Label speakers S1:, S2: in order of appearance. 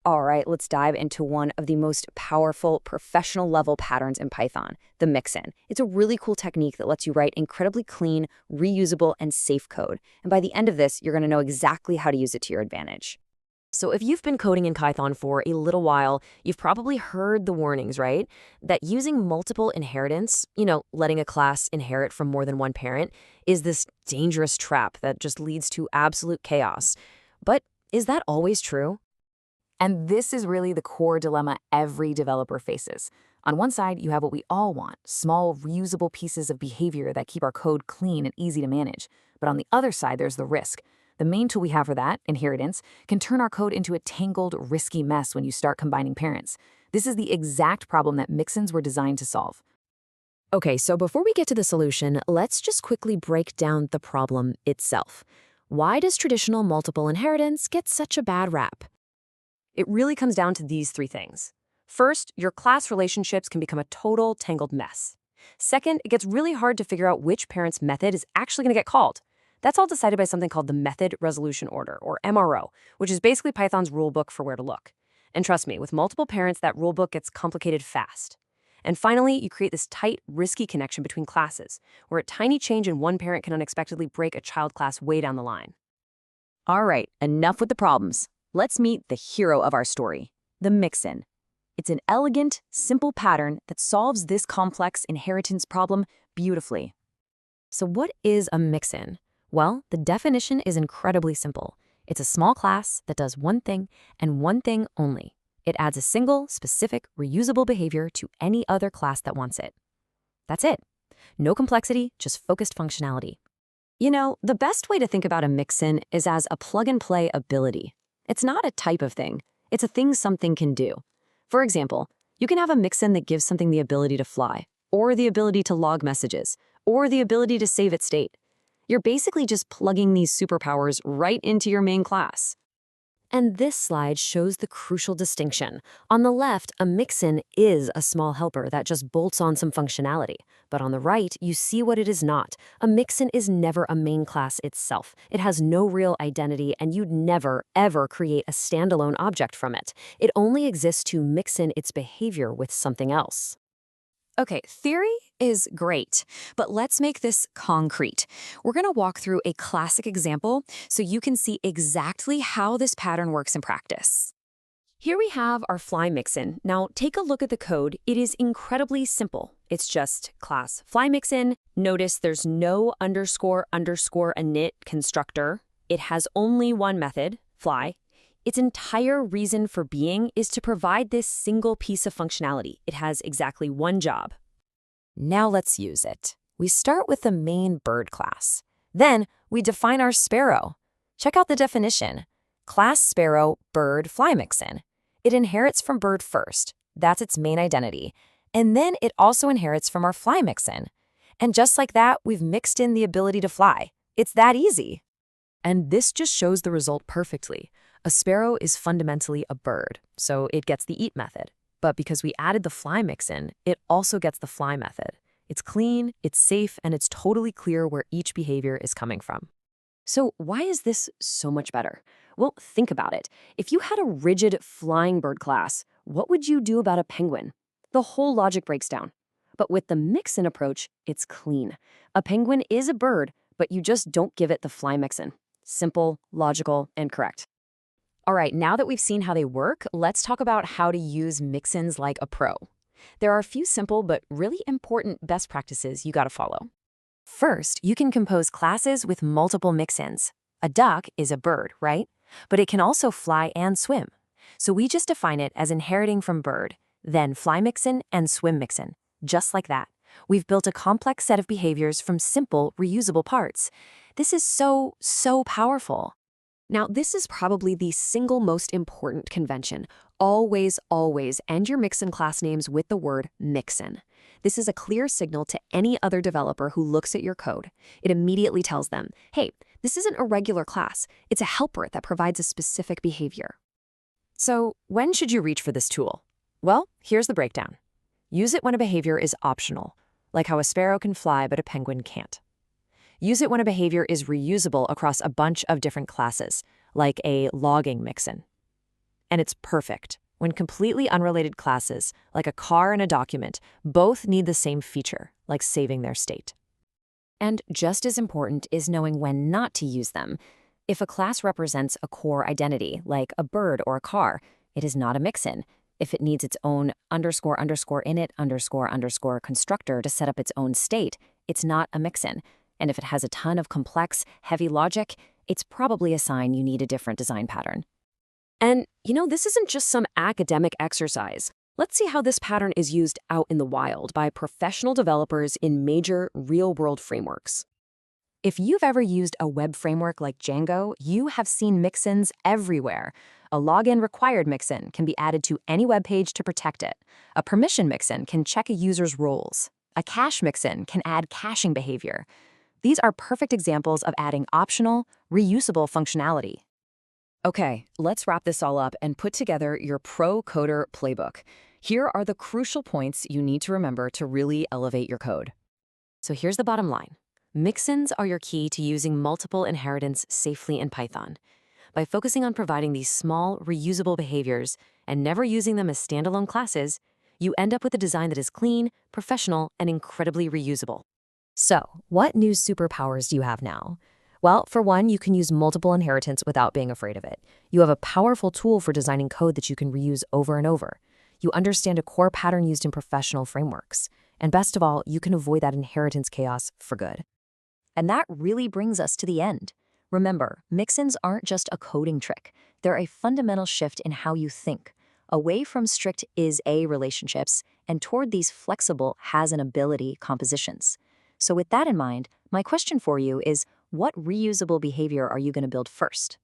S1: All right, let's dive into one of the most powerful professional level patterns in Python, the mixin. It's a really cool technique that lets you write incredibly clean, reusable, and safe code. And by the end of this, you're going to know exactly how to use it to your advantage. So if you've been coding in Python for a little while, you've probably heard the warnings, right? That using multiple inheritance, letting a class inherit from more than one parent, is this dangerous trap that just leads to absolute chaos. But is that always true? And this is really the core dilemma every developer faces. On one side, you have what we all want, small, reusable pieces of behavior that keep our code clean and easy to manage. But on the other side, there's the risk. The main tool we have for that, inheritance, can turn our code into a tangled, risky mess when you start combining parents. This is the exact problem that mixins were designed to solve. Okay, so before we get to the solution, let's just quickly break down the problem itself. Why does traditional multiple inheritance get such a bad rap? It really comes down to these three things. First, your class relationships can become a total tangled mess. Second, it gets really hard to figure out which parent's method is actually going to get called. That's all decided by something called the Method Resolution Order, or MRO, which is basically Python's rulebook for where to look. And trust me, with multiple parents, that rulebook gets complicated fast. And finally, you create this tight, risky connection between classes, where a tiny change in one parent can unexpectedly break a child class way down the line. All right, enough with the problems. Let's meet the hero of our story, the mixin. It's an elegant, simple pattern that solves this complex inheritance problem beautifully. So what is a mixin? Well, the definition is incredibly simple. It's a small class that does one thing and one thing only. It adds a single, specific, reusable behavior to any other class that wants it. That's it. No complexity, just focused functionality. The best way to think about a mixin is as a plug-and-play ability. It's not a type of thing. It's a thing something can do. For example, you can have a mixin that gives something the ability to fly, or the ability to log messages, or the ability to save its state. You're basically just plugging these superpowers right into your main class. And this slide shows the crucial distinction. On the left, a mixin is a small helper that just bolts on some functionality. But on the right, you see what it is not. A mixin is never a main class itself. It has no real identity, and you'd never, ever create a standalone object from it. It only exists to mix in its behavior with something else. Okay, theory is great, but let's make this concrete. We're going to walk through a classic example so you can see exactly how this pattern works in practice. Here we have our FlyMixin. Now take a look at the code. It is incredibly simple. It's just class FlyMixin. Notice there's no underscore init constructor. It has only one method, fly. Its entire reason for being is to provide this single piece of functionality. It has exactly one job. Now let's use it. We start with the main bird class. Then we define our sparrow. Check out the definition. Class sparrow bird FlyMixin. It inherits from bird first. That's its main identity. And then it also inherits from our FlyMixin. And just like that, we've mixed in the ability to fly. It's that easy. And this just shows the result perfectly. A sparrow is fundamentally a bird, so it gets the eat method. But because we added the FlyMixin, it also gets the fly method. It's clean, it's safe, and it's totally clear where each behavior is coming from. So why is this so much better? Well, think about it. If you had a rigid flying bird class, what would you do about a penguin? The whole logic breaks down. But with the mixin approach, it's clean. A penguin is a bird, but you just don't give it the FlyMixin. Simple, logical, and correct. All right, now that we've seen how they work, let's talk about how to use mixins like a pro. There are a few simple but really important best practices you gotta follow. First, you can compose classes with multiple mixins. A duck is a bird, right? But it can also fly and swim. So we just define it as inheriting from bird, then FlyMixin and SwimMixin. Just like that. We've built a complex set of behaviors from simple, reusable parts. This is so powerful. Now, this is probably the single most important convention. Always end your mixin class names with the word mixin. This is a clear signal to any other developer who looks at your code. It immediately tells them, hey, this isn't a regular class. It's a helper that provides a specific behavior. So when should you reach for this tool? Well, here's the breakdown. Use it when a behavior is optional, like how a sparrow can fly but a penguin can't. Use it when a behavior is reusable across a bunch of different classes, like a logging mixin.
S2: And it's perfect when completely unrelated classes, like a car and a document, both need the same feature, like saving their state.
S1: And just as important is knowing when not to use them. If a class represents a core identity, like a bird or a car, it is not a mixin. If it needs its own underscore underscore init underscore underscore constructor to set up its own state, it's not a mixin. And if it has a ton of complex, heavy logic, it's probably a sign you need a different design pattern. And, this isn't just some academic exercise. Let's see how this pattern is used out in the wild by professional developers in major real-world frameworks. If you've ever used a web framework like Django, you have seen mixins everywhere. A login required mixin can be added to any web page to protect it. A permission mixin can check a user's roles. A cache mixin can add caching behavior. These are perfect examples of adding optional, reusable functionality. Okay, let's wrap this all up and put together your pro coder playbook. Here are the crucial points you need to remember to really elevate your code. So here's the bottom line. Mixins are your key to using multiple inheritance safely in Python. By focusing on providing these small, reusable behaviors and never using them as standalone classes, you end up with a design that is clean, professional, and incredibly reusable. So, what new superpowers do you have now? Well, for one, you can use multiple inheritance without being afraid of it. You have a powerful tool for designing code that you can reuse over and over. You understand a core pattern used in professional frameworks. And best of all, you can avoid that inheritance chaos for good. And that really brings us to the end. Remember, mixins aren't just a coding trick. They're a fundamental shift in how you think, away from strict is-a relationships and toward these flexible has-an-ability compositions. So with that in mind, my question for you is, what reusable behavior are you going to build first?